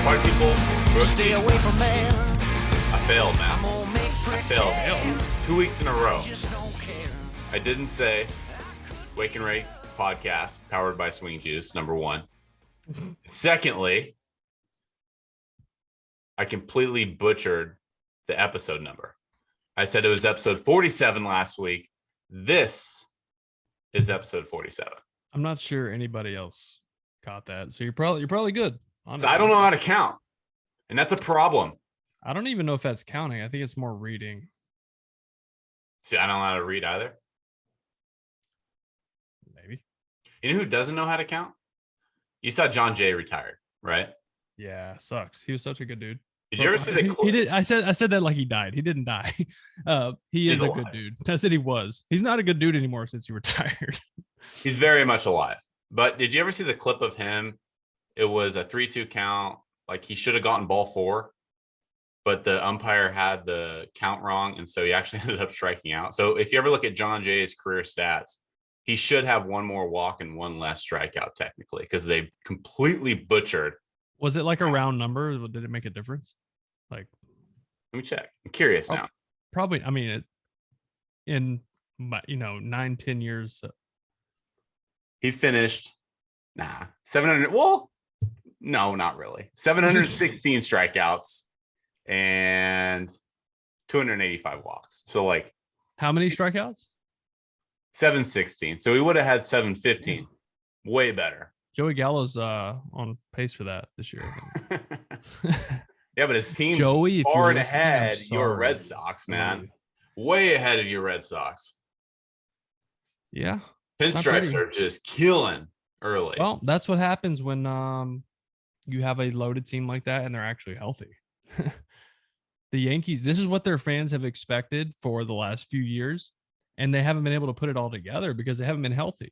Party people, Stay away from there. I failed, man. I'm gonna make I failed. 2 weeks in a row. Just don't care. I didn't say Wake and Rake podcast powered by Swing Juice, number one. Secondly, I completely butchered the episode number. I said it was episode 47 last week. This is episode 47. I'm not sure anybody else caught that. So you're probably good. Honestly. So I don't know how to count. And that's a problem. I don't even know if that's counting. I think it's more reading. See, I don't know how to read either. Maybe. You know who doesn't know how to count? You saw John Jay retired, right? Yeah, sucks. He was such a good dude. Did you ever see the clip? He did. I said that like he died. He didn't die. He is a good dude. I said he was. He's not a good dude anymore since he retired. He's very much alive. But did you ever see the clip of him? It was a 3-2 count. Like he should have gotten ball 4, but the umpire had the count wrong. And so he actually ended up striking out. So if you ever look at John Jay's career stats, he should have one more walk and one less strikeout technically, because they completely butchered. Was it like a round number? Did it make a difference? Like, let me check. I'm curious now. Probably. I mean, in 9-10 years. He finished 700. Well, no, not really. 716 strikeouts and 285 walks. So like, how many strikeouts? 716. So he would have had 715. Way better. Joey Gallo's on pace for that this year. Yeah, but his team's Joey, far ahead your Red Sox, man. Way ahead of your Red Sox. Yeah. Pinstripes are just killing early. Well, that's what happens when you have a loaded team like that and they're actually healthy. The Yankees, this is what their fans have expected for the last few years, and they haven't been able to put it all together because they haven't been healthy.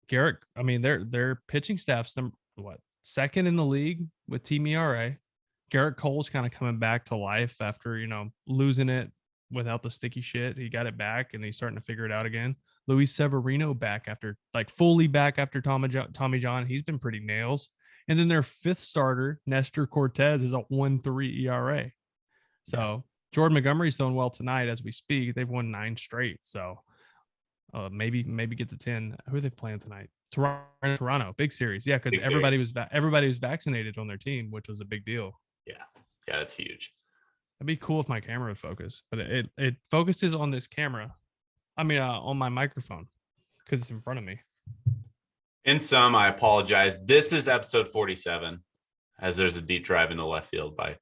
Garrett, I mean, their pitching staff's second in the league with team ERA. Garrett Cole's kind of coming back to life after, losing it without the sticky shit. He got it back and he's starting to figure it out again. Luis Severino fully back after Tommy John. He's been pretty nails. And then their fifth starter, Nestor Cortez, is a 1.3 ERA. So Jordan Montgomery's doing well tonight as we speak. They've won 9 straight. So maybe get to 10. Who are they playing tonight? Toronto, big series. Yeah, because everybody was vaccinated on their team, which was a big deal. Yeah, that's huge. That'd be cool if my camera would focus, but it focuses on this camera. I mean, on my microphone because it's in front of me. In sum, I apologize. This is episode 47, as there's a deep drive in the left field by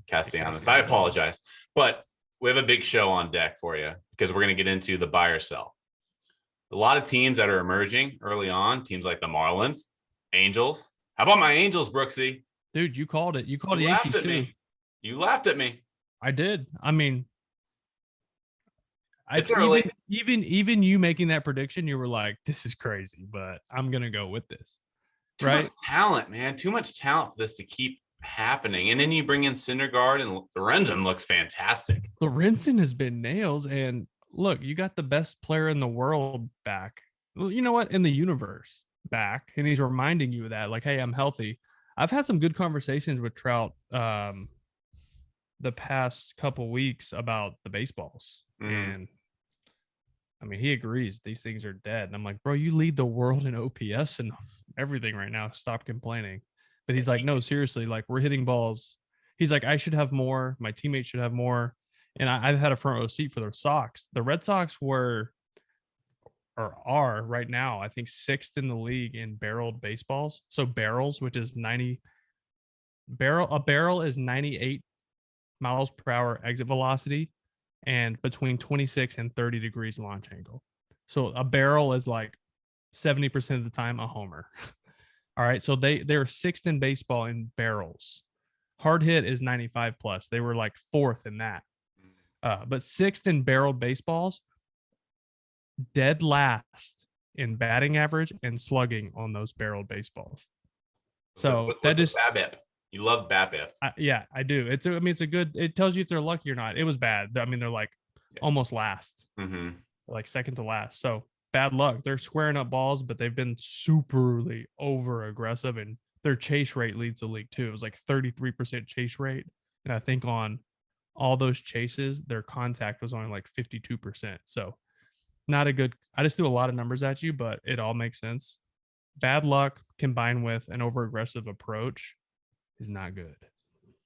Castellanos. I apologize, but we have a big show on deck for you because we're going to get into the buy or sell. A lot of teams that are emerging early on, teams like the Marlins, Angels. How about my Angels, Brooksy? Dude, you called it. You called the Yankees too. You laughed at me. I did. I mean, even you making that prediction, you were like, "This is crazy," but I'm gonna go with this. Too much talent, man. Too much talent for this to keep happening. And then you bring in Syndergaard, and Lorenzen looks fantastic. Lorenzen has been nails, and look, you got the best player in the world back. Well, you know what? In the universe back, and he's reminding you of that. Like, hey, I'm healthy. I've had some good conversations with Trout the past couple weeks about the baseballs. And I mean, he agrees these things are dead. And I'm like, bro, you lead the world in OPS and everything right now. Stop complaining. But he's like, no, seriously, like we're hitting balls. He's like, I should have more. My teammates should have more. And I've had a front row seat for the Sox. The Red Sox are right now, I think 6th in the league in barreled baseballs. So barrels, which is a barrel is 98 miles per hour exit velocity and between 26 and 30 degrees launch angle. So a barrel is like 70% of the time a homer. All right. So they're 6th in baseball in barrels. Hard hit is 95 plus. They were like 4th in that. But 6th in barreled baseballs, dead last in batting average and slugging on those barreled baseballs. So that is BABIP. You love BABIP. Yeah, I do. It's a good. It tells you if they're lucky or not. It was bad. I mean, they're like almost last, like second to last. So bad luck. They're squaring up balls, but they've been superly over aggressive and their chase rate leads the league too. It was like 33% chase rate. And I think on all those chases, their contact was only like 52%. So not a good, I just threw a lot of numbers at you, but it all makes sense. Bad luck combined with an over aggressive approach is not good.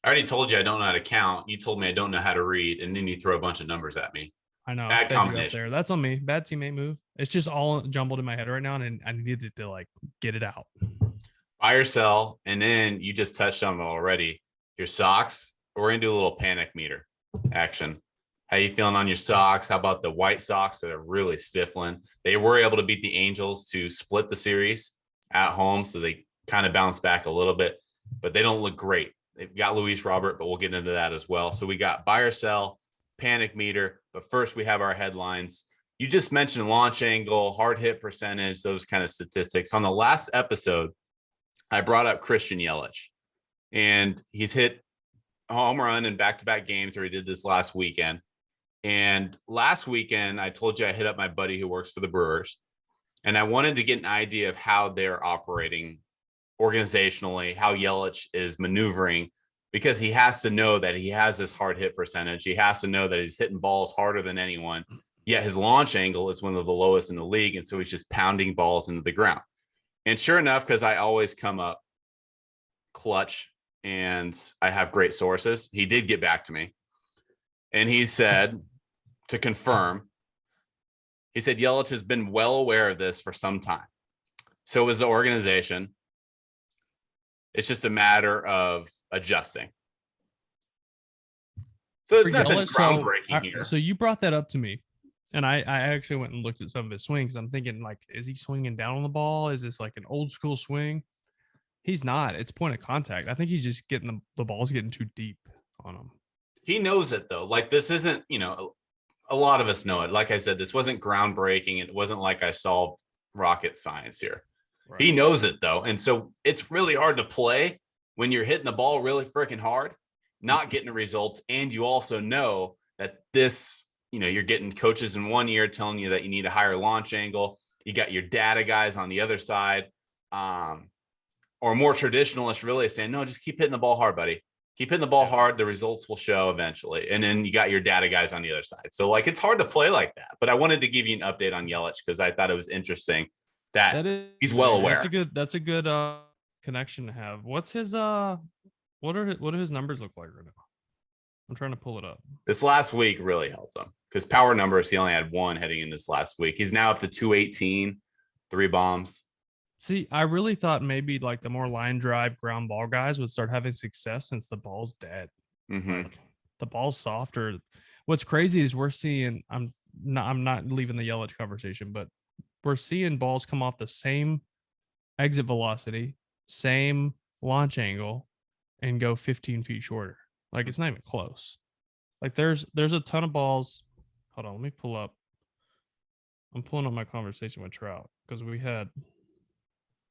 I already told you I don't know how to count. You told me I don't know how to read, and then you throw a bunch of numbers at me. I know. Bad I sped you up combination. there. That's on me. Bad teammate move. It's just all jumbled in my head right now, and I needed to like get it out. Buy or sell, and then you just touched on it already. Your Sox. We're gonna do a little panic meter action. How you feeling on your Sox? How about the White Sox that are really stifling? They were able to beat the Angels to split the series at home, so they kind of bounced back a little bit, but they don't look great. They've got Luis Robert, but we'll get into that as well. So we got buy or sell, panic meter, but first we have our headlines. You just mentioned launch angle, hard hit percentage, those kind of statistics. On the last episode, I brought up Christian Yelich, and he's hit a home run in back-to-back games, or he did this last weekend. And last weekend, I told you I hit up my buddy who works for the Brewers, and I wanted to get an idea of how they're operating organizationally, how Yelich is maneuvering, because he has to know that he has this hard hit percentage. He has to know that he's hitting balls harder than anyone, yet his launch angle is one of the lowest in the league. And so he's just pounding balls into the ground. And sure enough, because I always come up clutch and I have great sources, he did get back to me. And he said, to confirm, he said Yelich has been well aware of this for some time. So is the organization. It's just a matter of adjusting. So it's nothing groundbreaking here. So you brought that up to me, and I actually went and looked at some of his swings. I'm thinking, like, is he swinging down on the ball? Is this like an old school swing? He's not. It's point of contact. I think he's just getting the ball's getting too deep on him. He knows it though. Like, this isn't, a lot of us know it. Like I said, this wasn't groundbreaking. It wasn't like I solved rocket science here. Right. He knows it though. And so it's really hard to play when you're hitting the ball really freaking hard, not getting the results. And you also know that this, you're getting coaches in one ear telling you that you need a higher launch angle. You got your data guys on the other side, or more traditionalists really saying, no, just keep hitting the ball hard, buddy. Keep hitting the ball hard. The results will show eventually. And then you got your data guys on the other side. So like, it's hard to play like that, but I wanted to give you an update on Yelich because I thought it was interesting that he's well aware. That's a good connection to have. What's his what do his numbers look like right now? I'm trying to pull it up. This last week really helped him because power numbers, he only had one heading in this last week. He's now up to 218, 3 bombs. See, I really thought maybe like the more line drive ground ball guys would start having success since the ball's dead. Mm-hmm. Like, the ball's softer. What's crazy is we're seeing, I'm not leaving the Yelich conversation, but we're seeing balls come off the same exit velocity, same launch angle, and go 15 feet shorter. Like, it's not even close. Like, there's a ton of balls. Hold on, let me pull up. I'm pulling up my conversation with Trout because I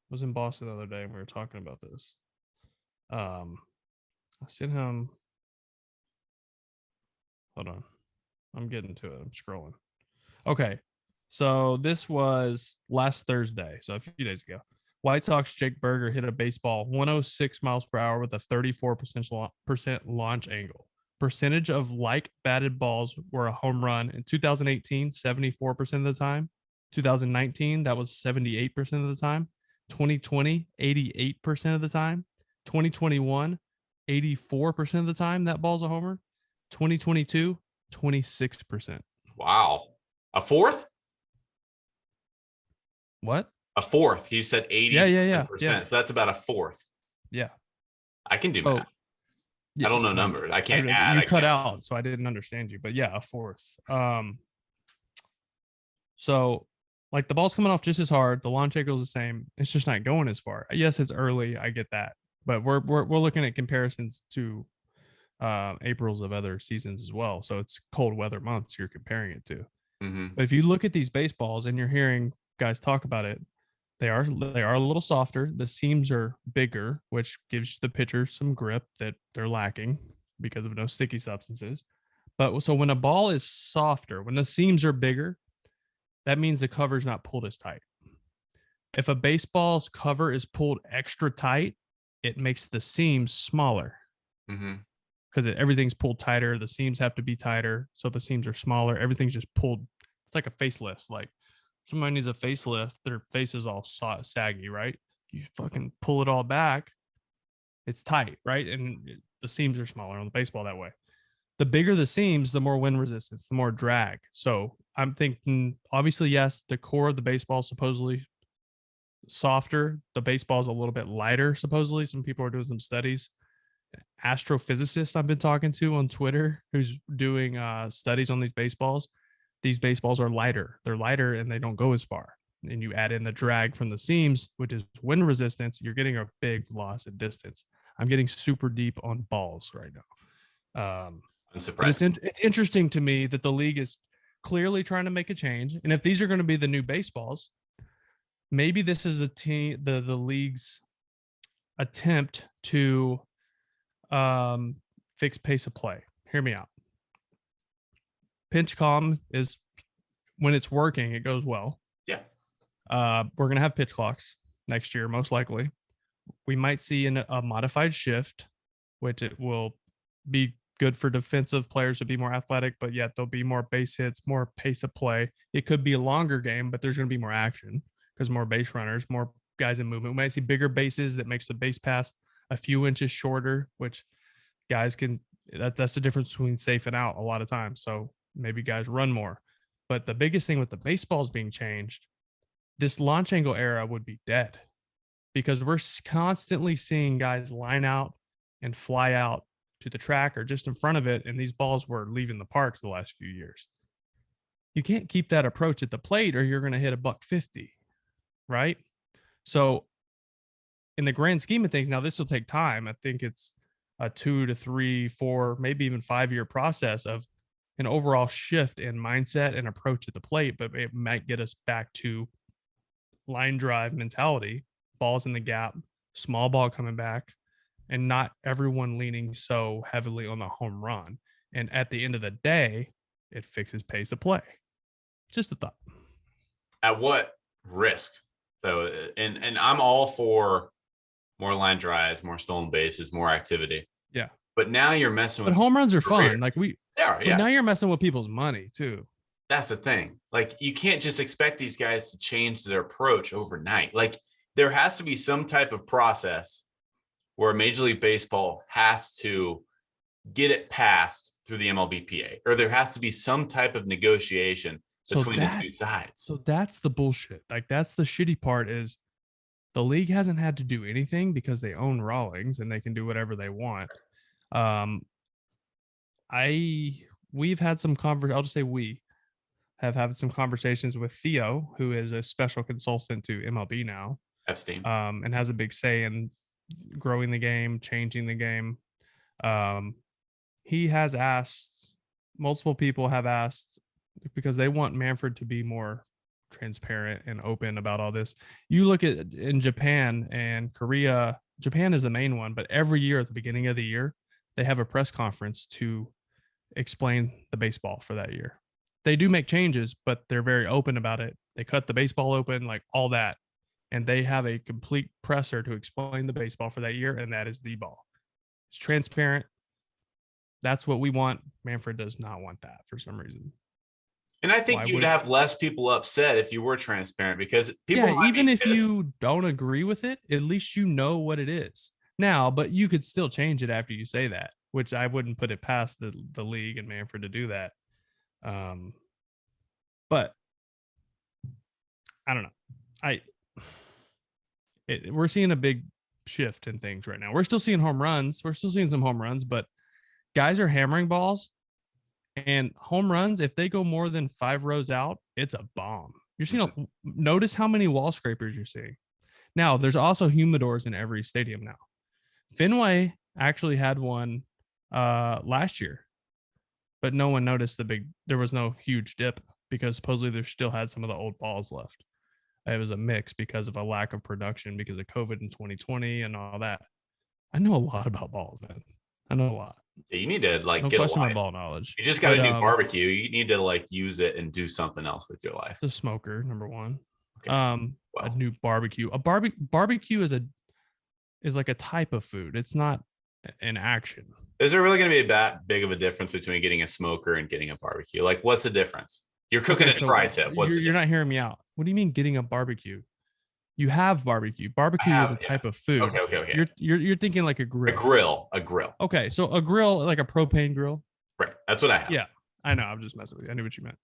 was in Boston the other day and we were talking about this. I sent him. Hold on. I'm getting to it. I'm scrolling. Okay. So this was last Thursday. So a few days ago. White Sox Jake Berger hit a baseball 106 miles per hour with a 34% launch angle. Percentage of like batted balls were a home run. In 2018, 74% of the time. 2019, that was 78% of the time. 2020, 88% of the time. 2021, 84% of the time that ball's a homer. 2022, 26%. Wow. A fourth? What? A fourth. You said 80%. Yeah. So that's about a fourth. Yeah. I can do math. Yeah, I don't know numbers. I can't add. You cut out, so I didn't understand you. But yeah, a fourth. So like the ball's coming off just as hard. The launch angle is the same. It's just not going as far. Yes, it's early. I get that. But we're looking at comparisons to Aprils of other seasons as well. So it's cold weather months you're comparing it to. Mm-hmm. But if you look at these baseballs and you're hearing guys talk about it, they are a little softer. The seams are bigger, which gives the pitcher some grip that they're lacking because of no sticky substances. But so when a ball is softer, when the seams are bigger, that means the cover's not pulled as tight. If a baseball's cover is pulled extra tight, it makes the seams smaller Mm-hmm. because everything's pulled tighter. The seams have to be tighter, so the seams are smaller. Everything's just pulled. It's like a facelift. Like somebody needs a facelift, their face is all saggy, right? You fucking pull it all back, it's tight, right? And the seams are smaller on the baseball that way. The bigger the seams, the more wind resistance, the more drag. So I'm thinking, obviously, yes, the core of the baseball is supposedly softer. The baseball is a little bit lighter, supposedly. Some people are doing some studies. Astrophysicist I've been talking to on Twitter who's doing studies on these baseballs are lighter. They're lighter and they don't go as far. And you add in the drag from the seams, which is wind resistance, you're getting a big loss in distance. I'm getting super deep on balls right now. I'm But surprised. it's interesting to me that the league is clearly trying to make a change. And if these are going to be the new baseballs, maybe this is the league's attempt to fix pace of play. Hear me out. Pinch calm is when it's working, it goes well. Yeah. We're going to have pitch clocks next year, most likely. We might see a modified shift, which it will be good for defensive players to be more athletic, but yet there'll be more base hits, more pace of play. It could be a longer game, but there's going to be more action because more base runners, more guys in movement. We might see bigger bases that makes the base pass a few inches shorter, which guys can, that's the difference between safe and out a lot of times. So maybe guys run more. But the biggest thing with the baseballs being changed, this launch angle era would be dead because we're constantly seeing guys line out and fly out to the track or just in front of it. And these balls were leaving the parks the last few years. You can't keep that approach at the plate or you're going to hit $150, right? So in the grand scheme of things, now this will take time. I think it's a 2 to 3, 4, maybe even 5-year process of an overall shift in mindset and approach at the plate, but it might get us back to line drive mentality, balls in the gap, small ball coming back, and not everyone leaning so heavily on the home run. And at the end of the day, it fixes pace of play. Just a thought. At what risk, though? And I'm all for more line drives, more stolen bases, more activity. Yeah. But now you're messing with. But home runs are careers. fun. Like They are, yeah. Now you're messing with people's money too. That's the thing. Like you can't just expect these guys to change their approach overnight. Like there has to be some type of process where Major League Baseball has to get it passed through the MLBPA, or there has to be some type of negotiation between the two sides. So that's the bullshit. Like that's the shitty part is the league hasn't had to do anything because they own Rawlings and they can do whatever they want. We've had some I'll just say we have had some conversations with Theo, who is a special consultant to MLB now. Epstein. And has a big say in growing the game, changing the game. He has asked, multiple people have asked, because they want Manfred to be more transparent and open about all this. You look at in Japan and Korea, Japan is the main one, but every year at the beginning of the year, they have a press conference to explain the baseball for that year. They do make changes, but they're very open about it. They cut the baseball open, like all that. And they have a complete presser to explain the baseball for that year, and that is the ball. It's transparent. That's what we want. Manfred does not want that for some reason. And I think you'd have less people upset if you were transparent, because people, even if you don't agree with it, at least you know what it is now. But you could still change it after you say that, which I wouldn't put it past the league and Manfred to do that. But I don't know. We're seeing a big shift in things right now. We're still seeing home runs. We're still seeing some home runs, but guys are hammering balls. And home runs, if they go more than 5 rows out, it's a bomb. You're seeing notice how many wall scrapers you're seeing. Now, there's also humidors in every stadium now. Fenway actually had one last year, but no one noticed there was no huge dip because supposedly there still had some of the old balls left. It was a mix because of a lack of production because of COVID in 2020 and all that. I know a lot about balls, man. I know a lot. You need to No get question a my ball knowledge. You just got to do barbecue. You need to use it and do something else with your life. It's a smoker, number one. Okay. A new barbecue. Barbecue is is like a type of food. It's not an action. Is there really going to be that big of a difference between getting a smoker and getting a barbecue? Like, what's the difference? You're cooking Okay, a so tri-tip. What's the you're not hearing me out. What do you mean getting a barbecue? You have barbecue. Barbecue is a type of food. Okay. You're thinking like a A grill. grill. Okay, so a grill, like a propane grill. Right. That's what I have. Yeah, I know. I'm just messing with you. I knew what you meant.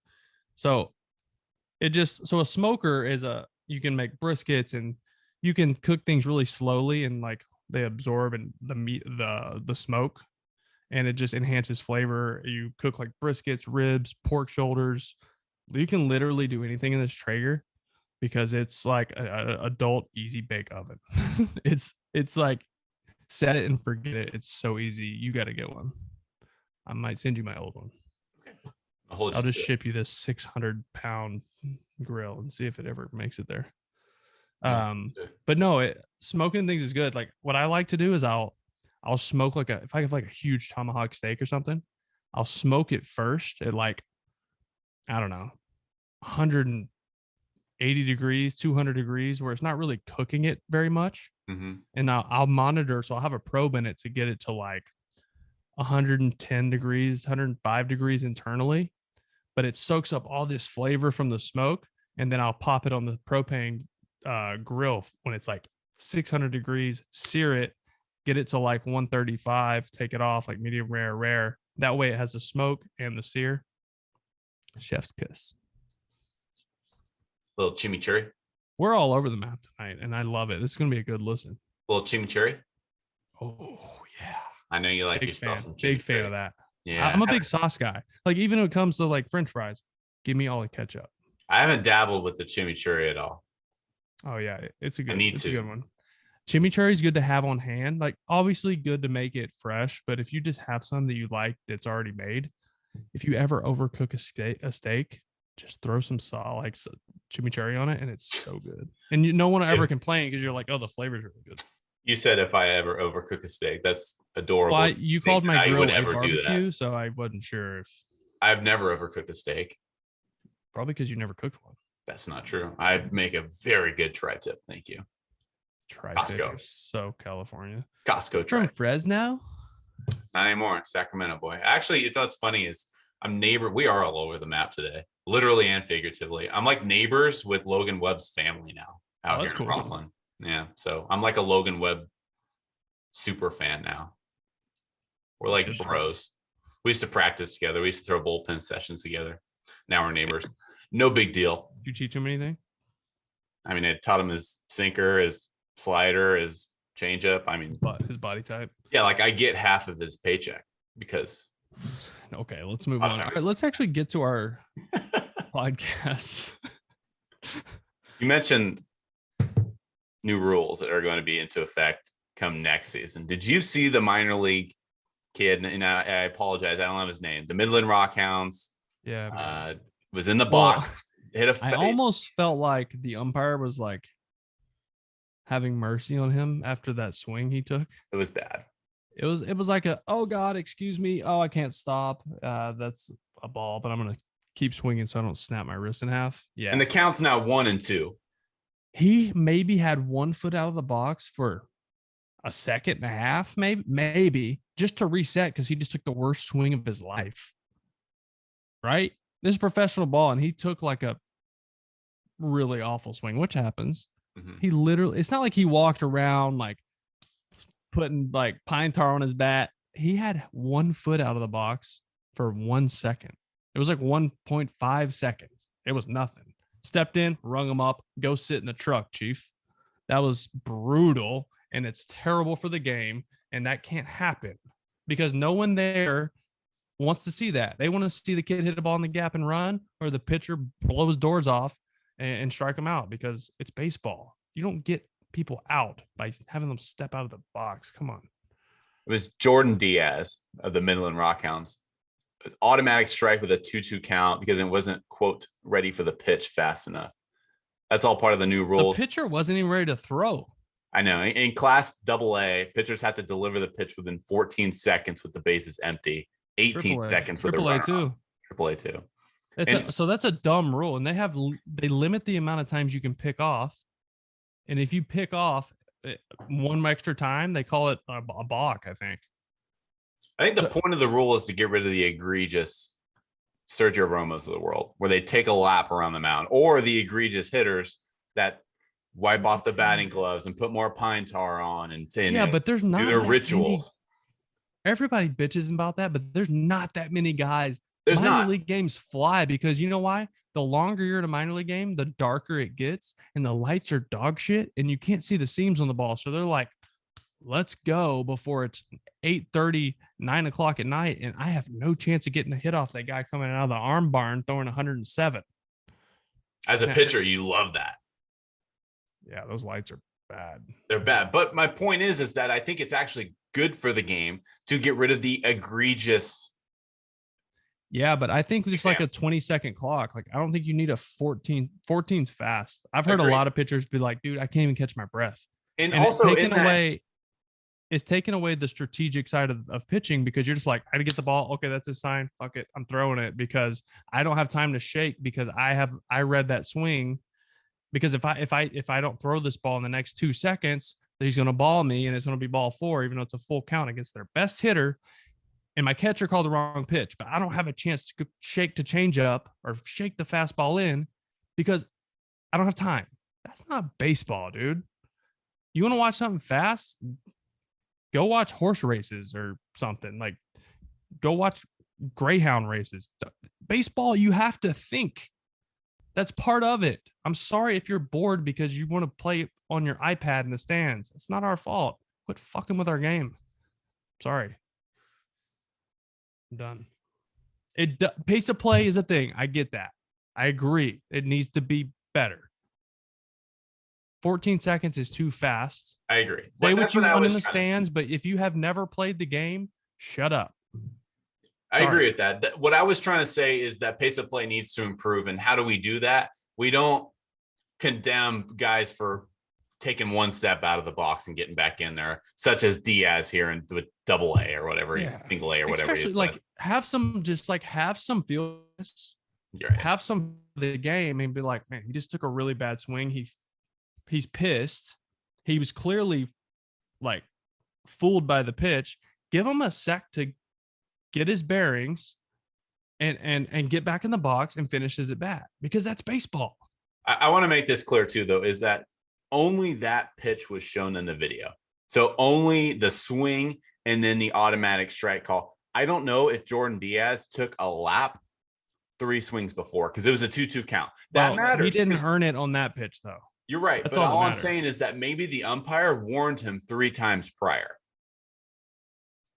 So a smoker is you can make briskets and you can cook things really slowly and like they absorb and the meat, the smoke, and it just enhances flavor. You cook like briskets, ribs, pork shoulders. You can literally do anything in this Traeger because it's like an adult easy bake oven. it's like set it and forget it. It's so easy. You got to get one. I might send you my old one. I'll just ship you this 600-pound grill and see if it ever makes it there. But no, smoking things is good. Like what I like to do is I'll smoke if I have like a huge tomahawk steak or something, I'll smoke it first at like, I don't know, 180 degrees, 200 degrees, where it's not really cooking it very much. Mm-hmm. And I'll monitor. So I'll have a probe in it to get it to like 110 degrees, 105 degrees internally, but it soaks up all this flavor from the smoke. And then I'll pop it on the propane grill when it's like 600 degrees, sear it, get it to like 135, take it off like medium rare. That way it has the smoke and the sear. Chef's kiss. Little chimichurri. We're all over the map tonight, and I love it. This is going to be a good listen. Little chimichurri. Oh, yeah. I know you like big yourself fan. some chimichurri. Big fan of that. Yeah. I'm a big sauce guy. Like even when it comes to like French fries, give me all the ketchup. I haven't dabbled with the chimichurri at all. Oh yeah, it's a good. A good one. Chimichurri is good to have on hand. Like obviously good to make it fresh, but if you just have some that you like that's already made, if you ever overcook a steak, just throw some chimichurri on it, and it's so good. And no one will ever complain because you're like, oh, the flavor's really good. You said if I ever overcook a steak, that's adorable. Well, you called my grill a barbecue, barbecue, so I wasn't sure if. I've never overcooked a steak. Probably because you never cooked one. That's not true. I make a very good tri-tip. Thank you. Tri-tip. So California. Costco from Fresno. Not anymore. Sacramento boy. Actually, you know what's funny is we are all over the map today, literally and figuratively. I'm like neighbors with Logan Webb's family now out here in Rockland. Yeah. So I'm like a Logan Webb super fan now. We're like bros. We used to practice together. We used to throw bullpen sessions together. Now we're neighbors. No big deal. Did you teach him anything? I mean, I taught him his sinker, his slider, his changeup. I mean, his body type. Yeah, like I get half of his paycheck because. Okay, let's move on. All right, let's actually get to our podcast. You mentioned new rules that are going to be into effect come next season. Did you see the minor league kid? And I apologize, I don't have his name. The Midland Rockhounds. Yeah. Was in the box. Hit a. I almost felt like the umpire was like having mercy on him after that swing he took. It was bad. It was like oh God, excuse me. Oh, I can't stop. That's a ball, but I'm gonna keep swinging so I don't snap my wrist in half. Yeah. And the count's now 1-2. He maybe had 1 foot out of the box for a second and a half, maybe just to reset because he just took the worst swing of his life. Right? This is professional ball, and he took like a really awful swing, which happens. Mm-hmm. He literally, it's not like he walked around like putting like pine tar on his bat. He had 1 foot out of the box for 1 second. It was like 1.5 seconds. It was nothing. Stepped in, rung him up, go sit in the truck, chief. That was brutal, and it's terrible for the game, and that can't happen because no one there wants to see that. They want to see the kid hit a ball in the gap and run, or the pitcher blow his doors off and strike them out because it's baseball. You don't get people out by having them step out of the box. Come on. It was Jordan Diaz of the Midland Rockhounds. It was automatic strike with a 2-2 count because it wasn't, quote, ready for the pitch fast enough. That's all part of the new rules. The pitcher wasn't even ready to throw. I know. In Class AA, pitchers have to deliver the pitch within 14 seconds with the bases empty. 18 seconds with a runner. AAA too. So that's a dumb rule, and they limit the amount of times you can pick off. And if you pick off, one extra time, they call it a balk, I think. I think the point of the rule is to get rid of the egregious Sergio Romos of the world, where they take a lap around the mound, or the egregious hitters that wipe off the batting gloves and put more pine tar on and but there's not do their that rituals. Everybody bitches about that, but there's not that many guys. There's minor league games fly because you know why? The longer you're at a minor league game, the darker it gets, and the lights are dog shit, and you can't see the seams on the ball. So they're like, let's go before it's 8:30, 9 o'clock at night, and I have no chance of getting a hit off that guy coming out of the arm barn throwing 107. As a pitcher, you love that. Yeah, those lights are bad. They're bad. But my point is that I think it's actually good for the game to get rid of the egregious. Yeah, but I think there's like a 20-second clock. Like, I don't think you need a 14. 14's fast. I've heard a lot of pitchers be like, dude, I can't even catch my breath. And also it's taken away the strategic side of pitching, because you're just like, I get the ball. Okay, that's a sign. Fuck it. I'm throwing it because I don't have time to shake, because I read that swing. Because if I don't throw this ball in the next 2 seconds, he's going to ball me, and it's going to be ball 4, even though it's a full count against their best hitter. And my catcher called the wrong pitch, but I don't have a chance to shake to change up or shake the fastball in because I don't have time. That's not baseball, dude. You want to watch something fast? Go watch horse races or something. Like, go watch greyhound races. Baseball, you have to think. That's part of it. I'm sorry if you're bored because you want to play on your iPad in the stands. It's not our fault. Quit fucking with our game. Sorry. I'm done. Pace of play is a thing. I get that. I agree. It needs to be better. 14 seconds is too fast. I agree. Say what you want in the stands, but if you have never played the game, shut up. I agree with that. What I was trying to say is that pace of play needs to improve. And how do we do that? We don't condemn guys for taking one step out of the box and getting back in there, such as Diaz here and with double A or whatever, single A or whatever. Especially like have some feel, have some of the game and be like, man, he just took a really bad swing. He's pissed. He was clearly like fooled by the pitch. Give him a sec to get his bearings and get back in the box and finish his at bat, because that's baseball. I want to make this clear too, though, is that only that pitch was shown in the video. So only the swing and then the automatic strike call. I don't know if Jordan Diaz took a lap 3 swings before, because it was a 2-2 count. That matters. He didn't earn it on that pitch, though. You're right. That's but all I'm saying is that maybe the umpire warned him 3 times prior.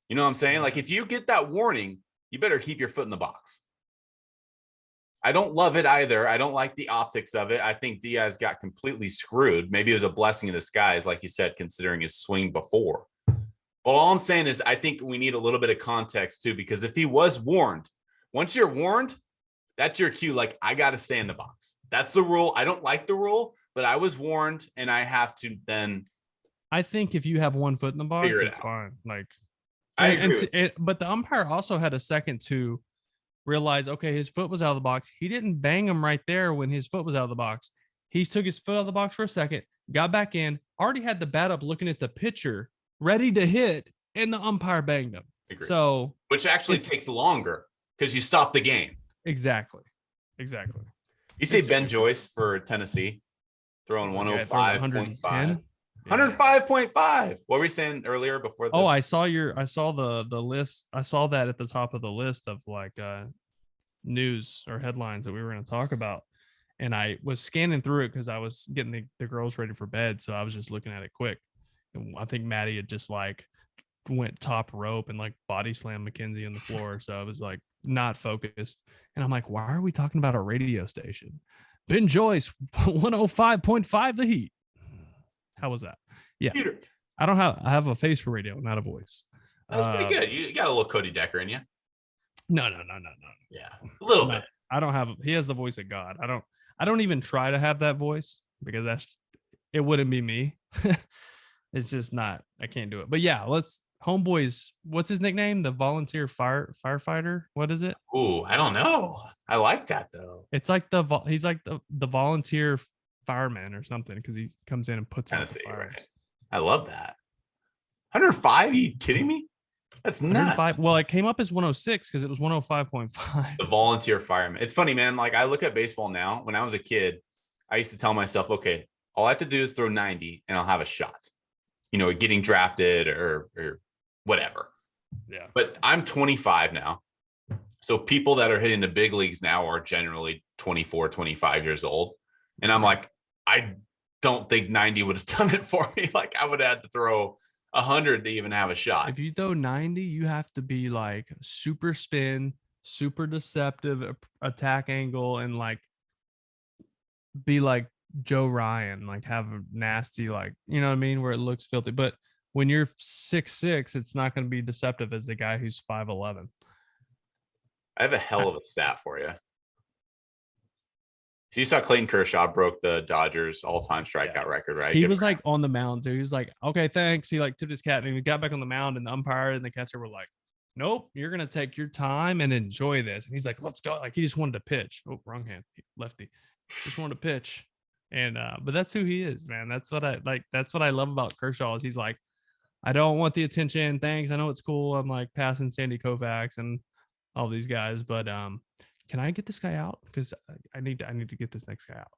You know what I'm saying? Like, if you get that warning, you better keep your foot in the box. I don't love it either. I don't like the optics of it. I think Diaz got completely screwed. Maybe it was a blessing in disguise, like you said, considering his swing before. But all I'm saying is I think we need a little bit of context too, because if he was warned, once you're warned, that's your cue. Like, I got to stay in the box. That's the rule. I don't like the rule, but I was warned and I have to then. I think if you have one foot in the box, it's fine. Like, I agree. But the umpire also had a second to realize, okay, his foot was out of the box. He didn't bang him right there when his foot was out of the box. He took his foot out of the box for a second, got back in, already had the bat up looking at the pitcher, ready to hit, and the umpire banged him. Agreed. So, which actually takes longer because you stop the game. Exactly. You say Ben Joyce for Tennessee throwing 105.5. 105.5. What were you saying earlier before? I saw the list. I saw that at the top of the list of like news or headlines that we were going to talk about. And I was scanning through it because I was getting the girls ready for bed. So I was just looking at it quick. And I think Maddie had just like went top rope and like body slammed Mackenzie on the floor. So I was like not focused. And I'm like, why are we talking about a radio station? Ben Joyce, 105.5 the Heat. How was that? Yeah. Peter. I have a face for radio, not a voice. That's pretty good. You got a little Cody Decker in you. No. Yeah. A little bit. He has the voice of God. I don't even try to have that voice because it wouldn't be me. It's just not, I can't do it. But yeah, homeboys, what's his nickname? The volunteer firefighter? What is it? Ooh, I don't know. I like that though. It's like he's like the volunteer fireman or something, because he comes in and puts out the fire. Right. I love that. 105? Are you kidding me? That's nuts. 105. Well, it came up as 106 because it was 105.5. The volunteer fireman. It's funny, man. Like I look at baseball now. When I was a kid, I used to tell myself, okay, all I have to do is throw 90 and I'll have a shot. You know, getting drafted or whatever. Yeah. But I'm 25 now. So people that are hitting the big leagues now are generally 24, 25 years old. And I'm like, I don't think 90 would have done it for me. Like I would have had to throw 100 to even have a shot. If you throw 90, you have to be like super spin, super deceptive attack angle, and like be like Joe Ryan, like have a nasty, like, you know what I mean, where it looks filthy. But when you're 6'6", it's not going to be deceptive as the guy who's 5'11". I have a hell of a stat for you. So you saw Clayton Kershaw broke the Dodgers all-time strikeout record, right? He was like on the mound too. He was like, okay, thanks. He like tipped his cap and he got back on the mound, and the umpire and the catcher were like, nope, you're going to take your time and enjoy this. And he's like, let's go. Like he just wanted to pitch. Oh, wrong hand. Lefty. Just wanted to pitch. And but that's who he is, man. That's what I like. That's what I love about Kershaw is he's like, I don't want the attention. Thanks. I know it's cool. I'm like passing Sandy Koufax and all these guys, but can I get this guy out? Because I need to get this next guy out.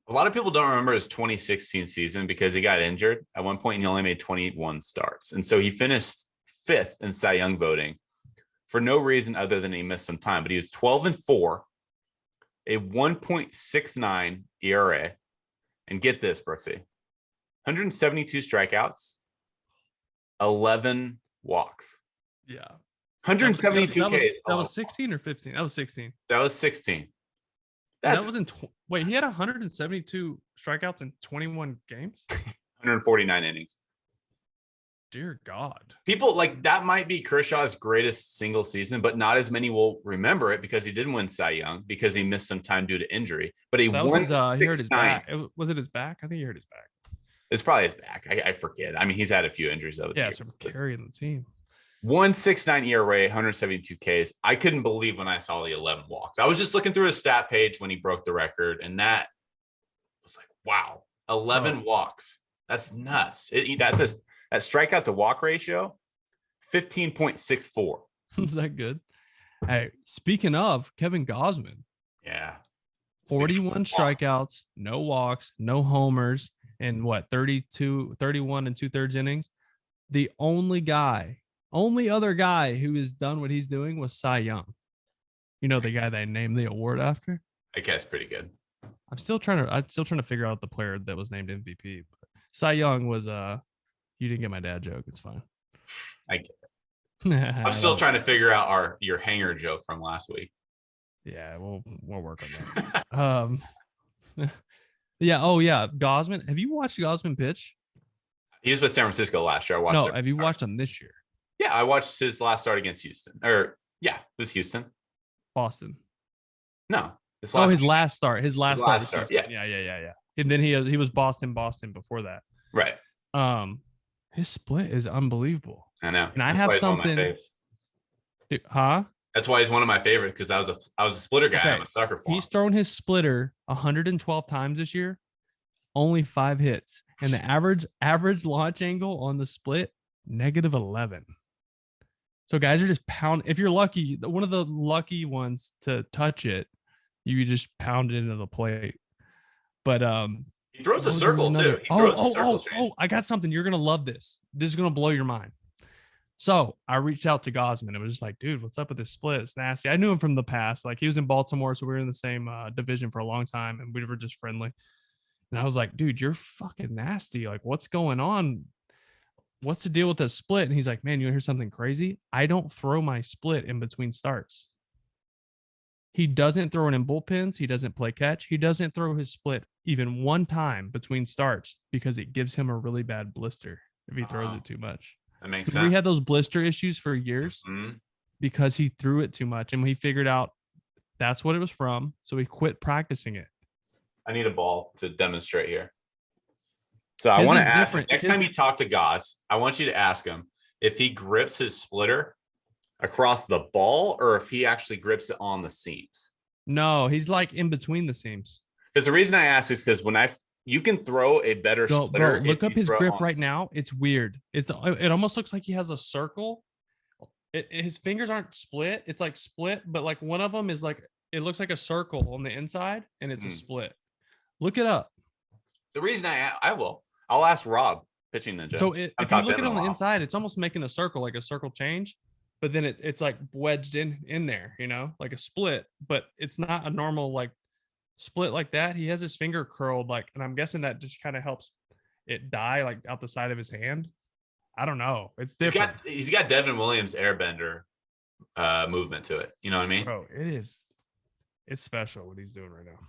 A lot of people don't remember his 2016 season because he got injured. At one point, he only made 21 starts. And so he finished 5th in Cy Young voting for no reason other than he missed some time. But he was 12-4, a 1.69 ERA. And get this, Brooksy, 172 strikeouts, 11 walks. Yeah. 172 Ks. That was 16 or 15? That was 16. That was 16. That was in wait, he had 172 strikeouts in 21 games? 149 innings. Dear God. People like that might be Kershaw's greatest single season, but not as many will remember it because he didn't win Cy Young because he missed some time due to injury. But he was his, he hurt his back. Was it his back? I think he hurt his back. It's probably his back. I forget. I mean, he's had a few injuries over the years. So carrying the team. 1.69 ERA, 172 Ks. I couldn't believe when I saw the 11 walks. I was just looking through his stat page when he broke the record, and that was like, wow, 11 walks. That's nuts. That strikeout to walk ratio, 15.64. Is that good? Hey, speaking of Kevin Gausman. Yeah. 41 strikeouts, no walks, no homers, and 31 and 2/3 innings. The only other guy who has done what he's doing was Cy Young. You know, the guy they named the award after? I guess pretty good. I'm still trying to figure out the player that was named MVP. But Cy Young was you didn't get my dad joke. It's fine. I get it. I'm still trying to figure out your hanger joke from last week. Yeah, we'll work on that. Yeah. Oh yeah. Gausman. Have you watched Gausman pitch? He was with San Francisco last year. I watched. Have you watched him this year? Yeah, I watched his last start against Houston. It was Houston. Boston. No, his last start. His last start. Yeah. And then he was Boston before that. Right. His split is unbelievable. I know. And I have something. Dude, huh? That's why he's one of my favorites because I was a splitter guy. Okay. I'm a sucker for him. He's thrown his splitter 112 times this year, only 5 hits, and the average launch angle on the split -11. So guys are just pound. If you're lucky, one of the lucky ones to touch it, you just pound it into the plate. But he throws a circle too. I got something. You're gonna love this. This is gonna blow your mind. So I reached out to Gausman. It was just like, dude, what's up with this split? It's nasty. I knew him from the past. Like he was in Baltimore, so we were in the same division for a long time, and we were just friendly. And I was like, dude, you're fucking nasty. Like, what's going on? What's the deal with this split? And he's like, man, you want to hear something crazy? I don't throw my split in between starts. He doesn't throw it in bullpens. He doesn't play catch. He doesn't throw his split even one time between starts because it gives him a really bad blister if he throws it too much. That makes sense. We had those blister issues for years because he threw it too much, and he figured out that's what it was from. So he quit practicing it. I need a ball to demonstrate here. So I want to ask next time you talk to Goss, I want you to ask him if he grips his splitter across the ball or if he actually grips it on the seams. No, he's like in between the seams. Because the reason I ask is because when I you can throw a better Bro, splitter. look if up you his throw it grip on right now. It's weird. It almost looks like he has a circle. His fingers aren't split. It's like split, but like one of them is like it looks like a circle on the inside, and it's a split. Look it up. The reason I'll ask Rob, pitching ninja. So I've if you talked to look him at it in on a the while. inside, it's almost making a circle, like a circle change, but then it's like wedged in there, like a split, but it's not a normal like split like that. He has his finger curled like, and I'm guessing that just kind of helps it die like out the side of his hand. I don't know. It's different. He's got Devin Williams airbender movement to it. You know what I mean? Bro, it's special what he's doing right now.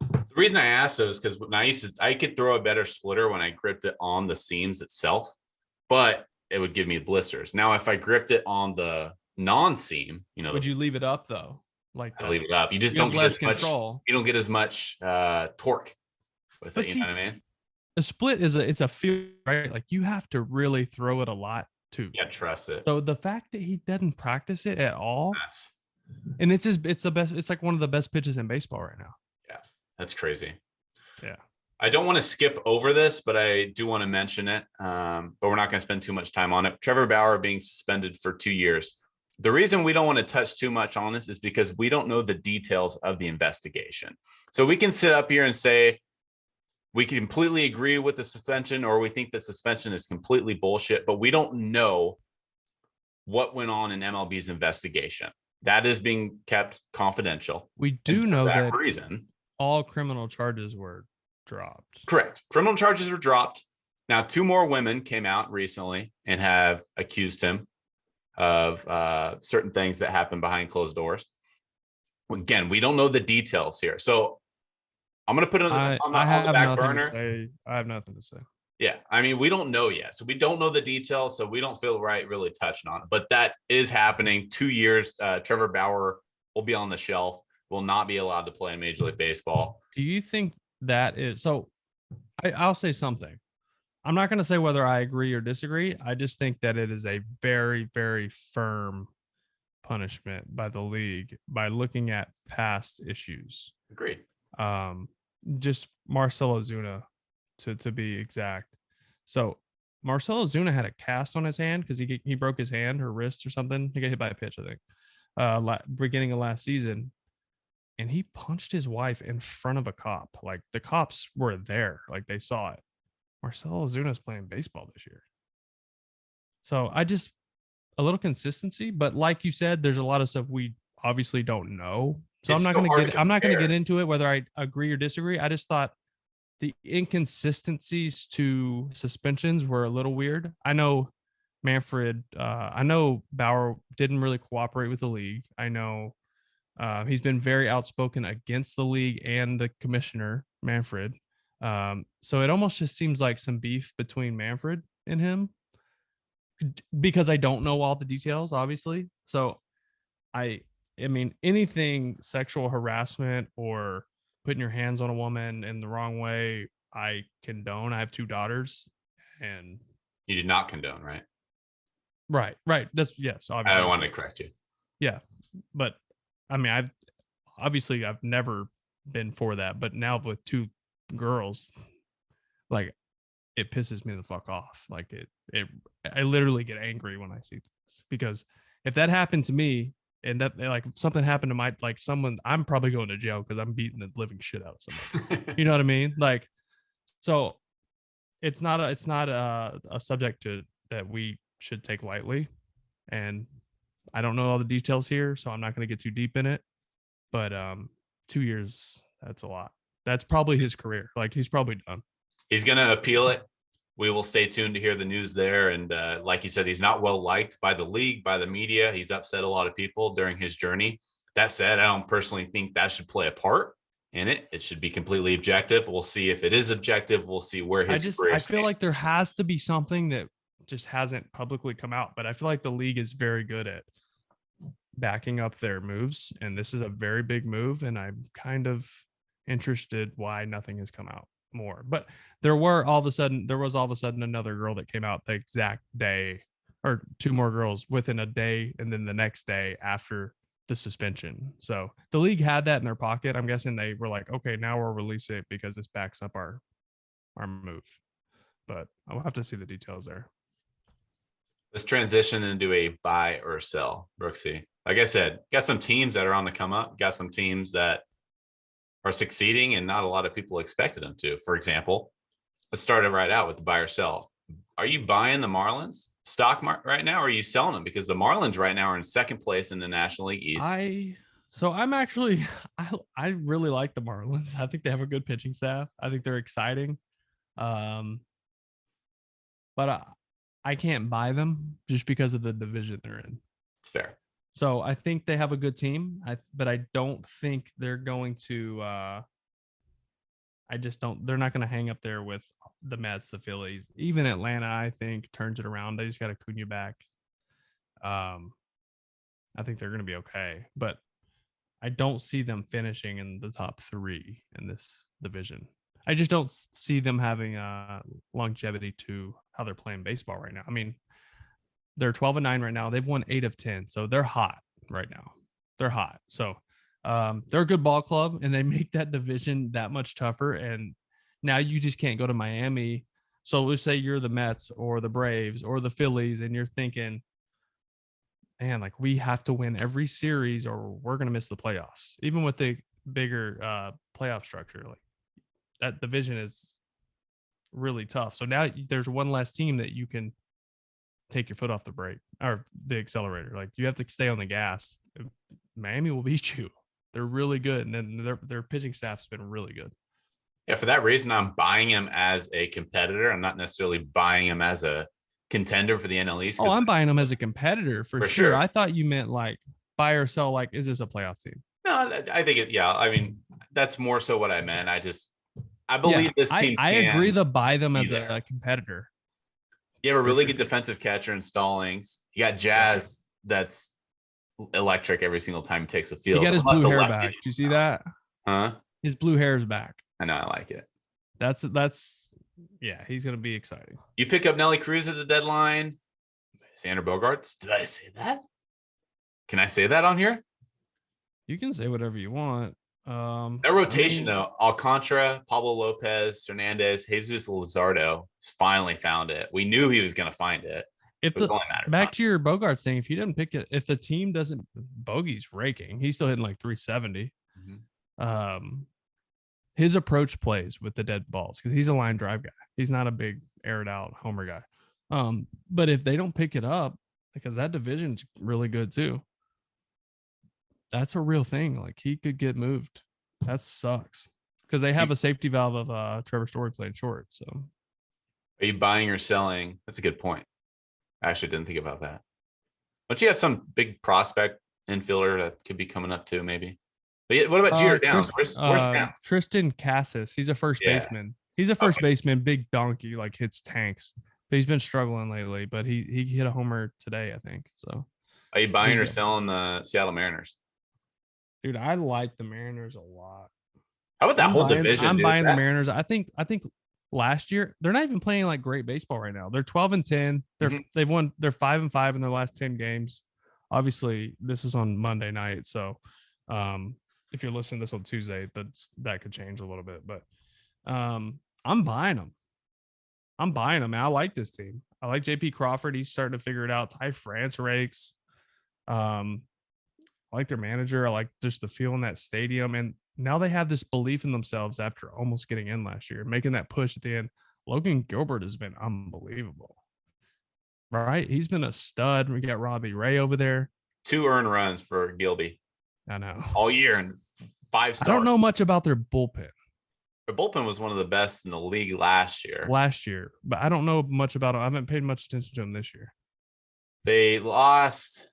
The reason I asked those because when I could throw a better splitter when I gripped it on the seams itself, but it would give me blisters. Now, if I gripped it on the non-seam, would you leave it up though? Like I leave it up. You just you don't have get less as much. control. You don't get as much torque with But it. You see, know what I mean? a split it's a feel, right? Like you have to really throw it a lot too. Yeah, trust it. So the fact that he doesn't practice it at all, That's and it's the best. It's like one of the best pitches in baseball right now. that's crazy. Yeah. I don't want to skip over this, but I do want to mention it. But we're not going to spend too much time on it. Trevor Bauer being suspended for 2 years. The reason we don't want to touch too much on this is because we don't know the details of the investigation. So we can sit up here and say we completely agree with the suspension, or we think the suspension is completely bullshit, but we don't know what went on in MLB's investigation. That is being kept confidential. We do know that reason all criminal charges were dropped. Correct. Criminal charges were dropped. Now, 2 more women came out recently and have accused him of certain things that happened behind closed doors. Again, we don't know the details here. So I'm going to put it on the back burner. I have nothing to say. Yeah. I mean, we don't know yet. So we don't know the details. So we don't feel right really touching on it. But that is happening. 2 years. Trevor Bauer will be on the shelf, will not be allowed to play in Major League Baseball. Do you think that is so? I'll say something. I'm not going to say whether I agree or disagree. I just think that it is a very, very firm punishment by the league by looking at past issues. Agreed. Just Marcell Ozuna to be exact. So Marcell Ozuna had a cast on his hand because he broke his hand or wrist or something. He got hit by a pitch, I think, beginning of last season. And he punched his wife in front of a cop. Like the cops were there, like they saw it. Marcell Ozuna's playing baseball this year. So a little consistency, but like you said, there's a lot of stuff we obviously don't know. So I'm not going to get into it whether I agree or disagree. I just thought the inconsistencies to suspensions were a little weird. I know I know Bauer didn't really cooperate with the league. I know he's been very outspoken against the league and the commissioner, Manfred. So it almost just seems like some beef between Manfred and him because I don't know all the details, obviously. So I mean, anything sexual harassment or putting your hands on a woman in the wrong way, I condone. I have 2 daughters, and you did not condone, right? Right. That's yes. Obviously, I don't want to correct you. Yeah, but I mean, I've never been for that, but now with 2 girls, like it pisses me the fuck off. Like I literally get angry when I see this because if that happened to me and that like something happened to someone, I'm probably going to jail because I'm beating the living shit out of somebody. You know what I mean? Like, so it's not a subject that we should take lightly, and I don't know all the details here, so I'm not going to get too deep in it. But 2 years, that's a lot. That's probably his career. Like he's probably done. He's going to appeal it. We will stay tuned to hear the news there. And like you said, he's not well liked by the league, by the media. He's upset a lot of people during his journey. That said, I don't personally think that should play a part in it. It should be completely objective. We'll see if it is objective. We'll see where his career I feel like there has to be something that just hasn't publicly come out. But I feel like the league is very good at backing up their moves. And this is a very big move. And I'm kind of interested why nothing has come out more. But there was all of a sudden another girl that came out the exact day, or 2 more girls within a day, and then the next day after the suspension. So the league had that in their pocket. I'm guessing they were like, okay, now we'll release it because this backs up our our move. But I'll have to see the details there. Let's transition into a buy or sell, Brooksy. Like I said, got some teams that are on the come up, got some teams that are succeeding and not a lot of people expected them to. For example, let's start it right out with the buy or sell. Are you buying the Marlins stock market right now, or are you selling them? Because the Marlins right now are in second place in the National League East. I'm actually I really like the Marlins. I think they have a good pitching staff. I think they're exciting. But I can't buy them just because of the division they're in. It's fair. So I think they have a good team. But I don't think they're going to. I just don't. They're not going to hang up there with the Mets, the Phillies, even Atlanta. I think turns it around. They just got Acuna back. I think they're going to be okay, but I don't see them finishing in the top 3 in this division. I just don't see them having longevity to how they're playing baseball right now. I mean, they're 12-9 right now. They've won 8 of 10, so they're hot right now. They're hot. So they're a good ball club, and they make that division that much tougher. And now you just can't go to Miami. So let's say you're the Mets or the Braves or the Phillies, and you're thinking, man, like we have to win every series or we're going to miss the playoffs. Even with the bigger playoff structure, like that division is really tough. So now there's one less team that you can take your foot off the brake or the accelerator. Like you have to stay on the gas. Miami will beat you. They're really good. And then their pitching staff's been really good. Yeah, for that reason, I'm buying him as a competitor. I'm not necessarily buying him as a contender for the NL East. Oh, I'm buying them as a competitor for sure. sure. I thought you meant like buy or sell. Like, is this a playoff team? No, I think it. Yeah, I mean that's more so what I meant. I believe this team. I agree to buy them as there. a competitor. You have a really good defensive catcher in Stallings. You got Jazz that's electric every single time he takes the field. He got his blue hair back. Do you see that? Huh? His blue hair is back. I know. I like it. That's yeah. He's gonna be exciting. You pick up Nelly Cruz at the deadline. Xander Bogaerts. Did I say that? Can I say that on here? You can say whatever you want. That rotation though: Alcantara, Pablo Lopez, Hernandez, Jesus Luzardo has finally found it. We knew he was going to find it. If back to your Bogaerts thing, if he doesn't pick it, if the team doesn't, Bogey's raking. He's still hitting like 370. Mm-hmm. His approach plays with the dead balls because he's a line drive guy. He's not a big aired out homer guy. But if they don't pick it up, because that division's really good too. That's a real thing. Like he could get moved. That sucks because they have a safety valve of Trevor Story playing short. So, are you buying or selling? That's a good point. I actually didn't think about that. But you have some big prospect infielder that could be coming up too, maybe. But what about Jeter Downs? Where's Downs? Tristan Cassis. He's a first baseman. He's a first baseman, big donkey, like hits tanks. But he's been struggling lately. But he hit a homer today, I think. So, are you buying or selling the Seattle Mariners? Dude, I like the Mariners a lot. How about that whole division? I'm buying the Mariners. I think last year they're not even playing like great baseball right now. They're 12-10. They've won. They're 5-5 in their last 10 games. Obviously, this is on Monday night, so if you're listening to this on Tuesday, that could change a little bit. But I'm buying them. Man. I like this team. I like JP Crawford. He's starting to figure it out. Ty France rakes. I like their manager. I like just the feel in that stadium. And now they have this belief in themselves after almost getting in last year, making that push at the end. Logan Gilbert has been unbelievable. Right? He's been a stud. We got Robbie Ray over there. 2 earned runs for Gilby. I know. All year and 5 stars. I don't know much about their bullpen. Their bullpen was one of the best in the league last year. But I don't know much about it. I haven't paid much attention to them this year. They lost.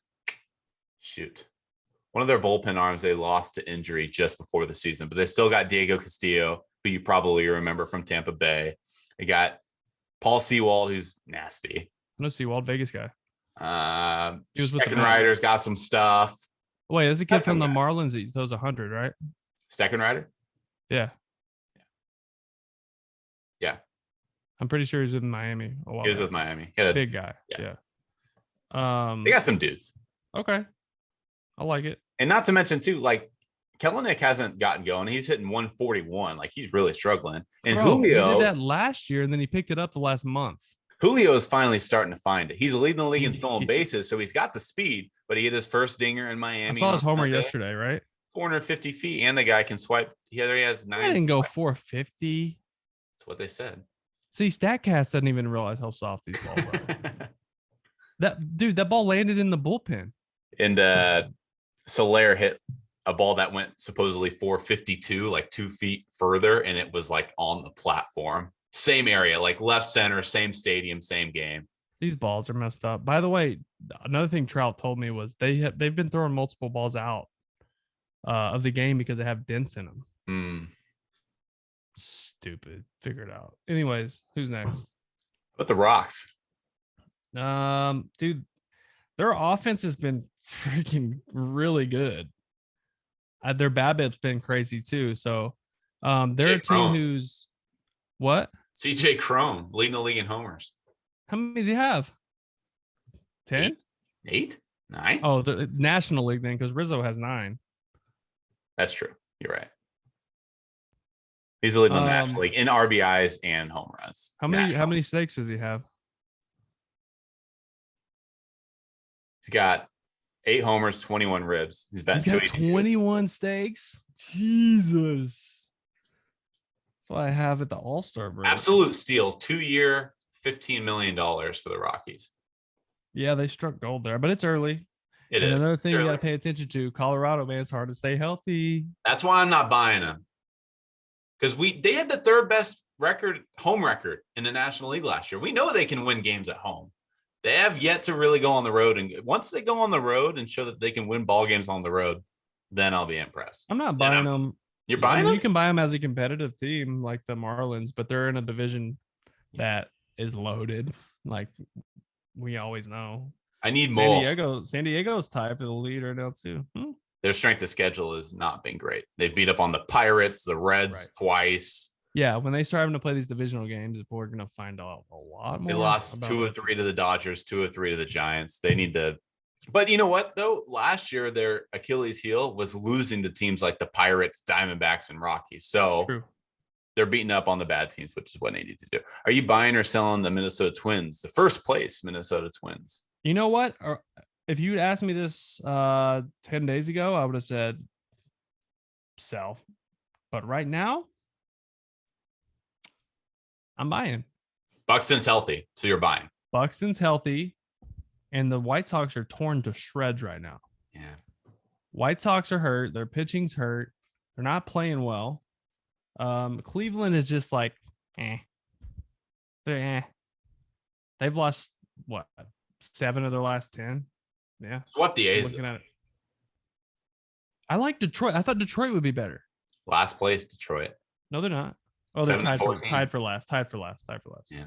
One of their bullpen arms they lost to injury just before the season, but they still got Diego Castillo, who you probably remember from Tampa Bay. They got Paul Sewald, who's nasty. No, Sewald, Vegas guy. He was with the Riders, got some stuff. Wait, that's a kid from the Marlins. He throws 100, right? Steckenrider? Yeah. Yeah. I'm pretty sure he's in Miami. He was with Miami. He had a big guy. Yeah. They got some dudes. Okay. I like it. And not to mention too, like Kelenic hasn't gotten going. He's hitting 141. Like he's really struggling. And Bro, he Julio, did that last year, and then he picked it up the last month. Julio is finally starting to find it. He's leading the league in stolen bases, so he's got the speed. But he hit his first dinger in Miami. I saw his homer yesterday, right? 450 feet, and the guy can swipe. He has 9. I didn't go 450. That's what they said. See, StatCast doesn't even realize how soft these balls are. That ball landed in the bullpen. And Soler hit a ball that went supposedly 452, like 2 feet further, and it was like on the platform. Same area, like left center, same stadium, same game. These balls are messed up. By the way, another thing Trout told me was they've been throwing multiple balls out of the game because they have dents in them. Stupid. Figure it out. Anyways, who's next? But the Rocks. Dude, their offense has been freaking really good. Their BABIP's been crazy too. So, they're a team who's what? CJ Cron leading the league in homers. How many does he have? 10? 8? 9? Oh, the National League then, because Rizzo has 9. That's true. You're right. He's leading the National League in RBIs and home runs. How many stakes does he have? He's got 8 homers, 21 ribs. He's got 21 stakes. Jesus. That's what I have at the All-Star break. Absolute steal. 2-year, $15 million for the Rockies. Yeah, they struck gold there, but it's early. It is. Another thing you got to pay attention to: Colorado, man, it's hard to stay healthy. That's why I'm not buying them. Because they had the 3rd best home record in the National League last year. We know they can win games at home. They have yet to really go on the road. And once they go on the road and show that they can win ball games on the road, then I'll be impressed. I'm not buying them. You're buying them? You can buy them as a competitive team like the Marlins, but they're in a division that is loaded. Like we always know. I need more. San Diego's tied for the lead right now too. Their strength of schedule has not been great. They've beat up on the Pirates, the Reds twice. Yeah, when they start having to play these divisional games, we're going to find out a lot more. They lost 2 or 3 to the Dodgers, 2 or 3 to the Giants. They need to. But you know what, though? Last year, their Achilles heel was losing to teams like the Pirates, Diamondbacks, and Rockies. So they're beating up on the bad teams, which is what they need to do. Are you buying or selling the Minnesota Twins, the first place Minnesota Twins? You know what? If you'd asked me this 10 days ago, I would have said sell. But right now, I'm buying. Buxton's healthy, so you're buying. Buxton's healthy, and the White Sox are torn to shreds right now. Yeah. White Sox are hurt. Their pitching's hurt. They're not playing well. Cleveland is just like, They've lost, 7 of their last 10? Yeah. Swept the A's. Looking at it. I like Detroit. I thought Detroit would be better. Last place, Detroit. No, they're not. Oh, they're tied for last. Yeah.